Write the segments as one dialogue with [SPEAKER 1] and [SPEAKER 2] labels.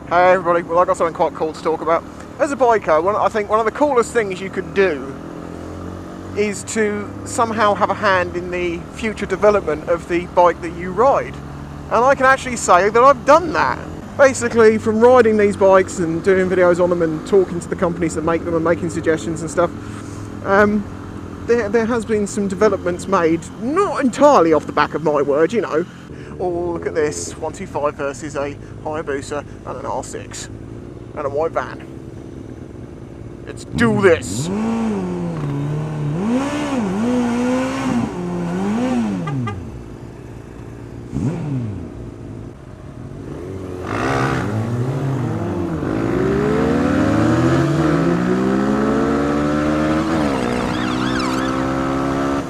[SPEAKER 1] Hey everybody, well I got something quite cool to talk about. As a biker, I think one of the coolest things you could do is to somehow have a hand in the future development of the bike that you ride. And I can actually say that I've done that. Basically, from riding these bikes and doing videos on them and talking to the companies that make them and making suggestions and stuff, there has been some developments made, not entirely off the back of my word, you know. Oh, look at this, 125 versus a Hayabusa and an R6 and a white van. Let's do this!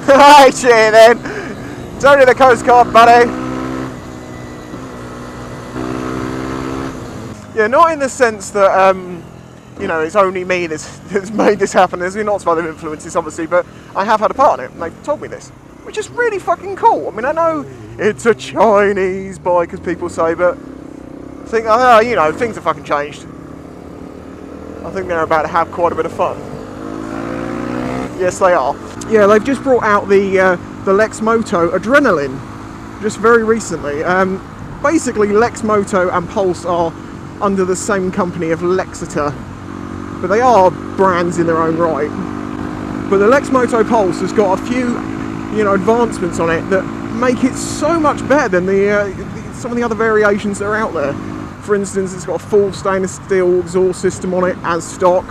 [SPEAKER 1] Right, cheer then! It's only the Coast Guard, buddy! Yeah, not in the sense that, you know, it's only me that's made this happen. There's been lots of other influences, obviously, but I have had a part in it, and they've told me this, which is really fucking cool. I mean, I know it's a Chinese bike, as people say, but I think, you know, things have fucking changed. I think they're about to have quite a bit of fun. Yes, they are. Yeah, they've just brought out the Lexmoto Adrenaline, just very recently. Basically, Lexmoto and Pulse are under the same company of Lexeter, but they are brands in their own right. But the Lexmoto Pulse has got a few, you know, advancements on it that make it so much better than some of the other variations that are out there. For instance, it's got a full stainless steel exhaust system on it as stock.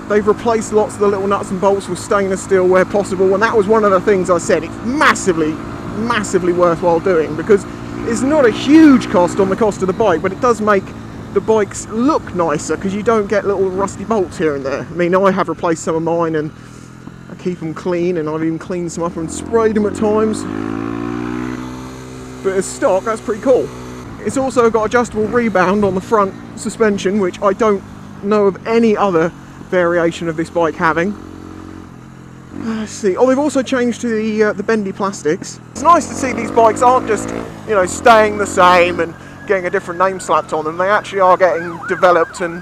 [SPEAKER 1] They've replaced lots of the little nuts and bolts with stainless steel where possible, and that was one of the things I said it's massively worthwhile doing, because it's not a huge cost on the cost of the bike, but it does make the bikes look nicer because you don't get little rusty bolts here and there. I mean, I have replaced some of mine and I keep them clean, and I've even cleaned some up and sprayed them at times. But as stock, that's pretty cool. It's also got adjustable rebound on the front suspension, which I don't know of any other variation of this bike having. Let's see. Oh, they've also changed to the bendy plastics. It's nice to see these bikes aren't just, you know, staying the same and getting a different name slapped on them. They actually are getting developed and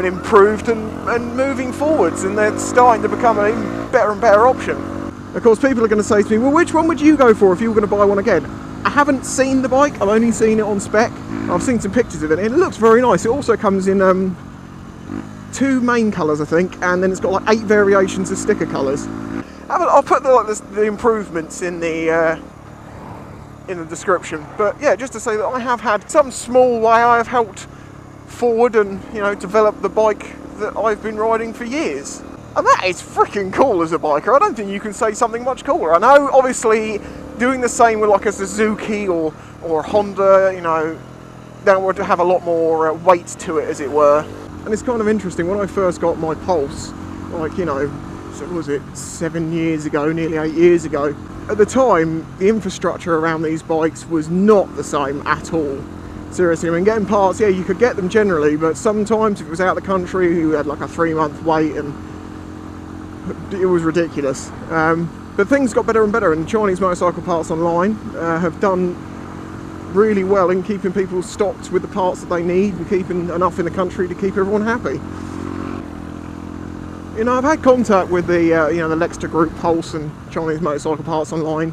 [SPEAKER 1] improved and moving forwards, and they're starting to become an even better and better option. Of course, people are going to say to me, well, which one would you go for if you were going to buy one again? I haven't seen the bike, I've only seen it on spec. I've seen some pictures of it, and it looks very nice. It also comes in two main colours, I think, and then it's got like 8 variations of sticker colours. I'll put the improvements in the description, but yeah, just to say that I have had some small way I have helped forward and, you know, develop the bike that I've been riding for years. And that is freaking cool as a biker. I don't think you can say something much cooler. I know, obviously, doing the same with like a Suzuki or a Honda, you know, that would have a lot more weight to it, as it were. And it's kind of interesting, when I first got my Pulse, like, you know, so was it 7 years ago, nearly 8 years ago, at the time, the infrastructure around these bikes was not the same at all. Seriously, I mean, getting parts, yeah, you could get them generally, but sometimes if it was out of the country, you had like a 3-month wait, and it was ridiculous. But things got better and better, and Chinese Motorcycle Parts Online have done really well in keeping people stocked with the parts that they need and keeping enough in the country to keep everyone happy. You know, I've had contact with the you know, the Lexeter Group, Pulse and Chinese Motorcycle Parts Online,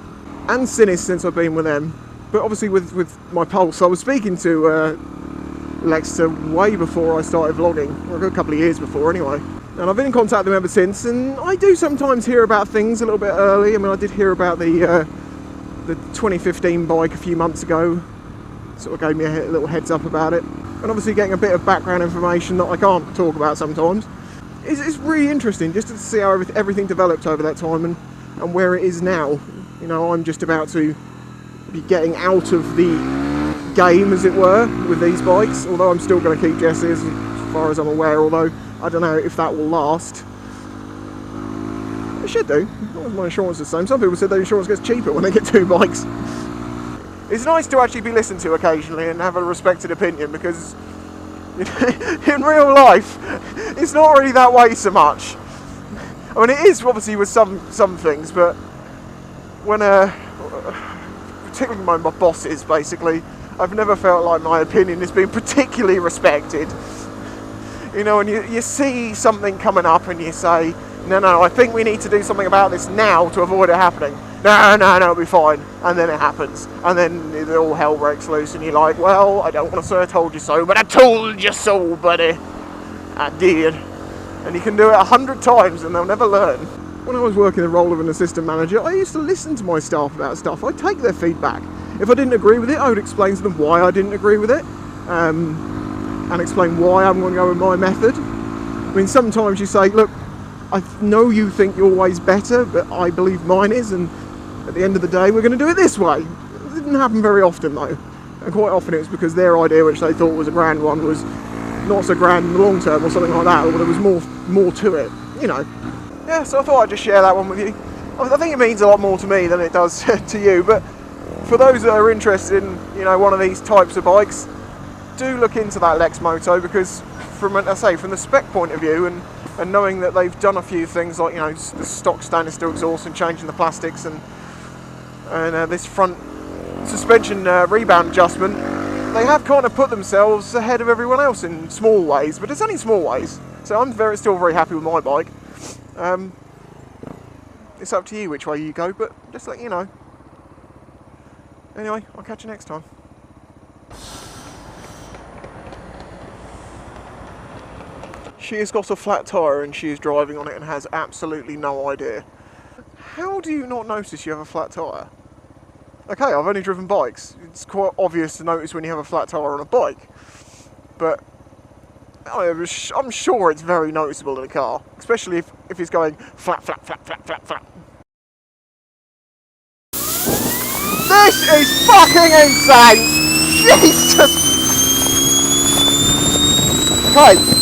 [SPEAKER 1] and Sinnis since I've been with them. But obviously with my Pulse, I was speaking to Lexeter way before I started vlogging, or a good couple of years before anyway. And I've been in contact with them ever since, and I do sometimes hear about things a little bit early. I mean, I did hear about the 2015 bike a few months ago, sort of gave me a little heads up about it. And obviously getting a bit of background information that I can't talk about sometimes. It's really interesting just to see how everything developed over that time and where it is now. You know, I'm just about to be getting out of the game, as it were, with these bikes, although I'm still going to keep Jess's as far as I'm aware, although I don't know if that will last. It should do, as long as my insurance is the same. Some people said their insurance gets cheaper when they get 2 bikes. It's nice to actually be listened to occasionally and have a respected opinion, because in real life it's not really that way so much. I mean, it is obviously with some things, but when particularly my bosses, basically, I've never felt like my opinion has been particularly respected. You know, and you see something coming up and you say, no, I think we need to do something about this now to avoid it happening. No, it'll be fine. And then it happens. And then all hell breaks loose and you're like, well, I don't want to say I told you so, but I told you so, buddy. I did. And you can do it 100 times and they'll never learn. When I was working the role of an assistant manager, I used to listen to my staff about stuff. I'd take their feedback. If I didn't agree with it, I would explain to them why I didn't agree with it. And explain why I'm going to go with my method. I mean, sometimes you say, look, I know you think your way's better, but I believe mine is, and at the end of the day, we're going to do it this way. It didn't happen very often, though. And quite often it was because their idea, which they thought was a grand one, was not so grand in the long term or something like that, or there was more to it, you know. Yeah, so I thought I'd just share that one with you. I think it means a lot more to me than it does to you, but for those that are interested in, you know, one of these types of bikes, do look into that Lexmoto, because from the spec point of view and knowing that they've done a few things like, you know, the stock stainless steel exhaust and changing the plastics and this front suspension rebound adjustment, they have kind of put themselves ahead of everyone else in small ways, but it's only small ways. So I'm still very happy with my bike. It's up to you which way you go, but just let you know. Anyway, I'll catch you next time. She has got a flat tyre and she is driving on it and has absolutely no idea. How do you not notice you have a flat tyre? Okay, I've only driven bikes. It's quite obvious to notice when you have a flat tyre on a bike. But I'm sure it's very noticeable in a car. Especially if it's going flat, flat, flat, flat, flat, flat. This is fucking insane! Jesus! Okay.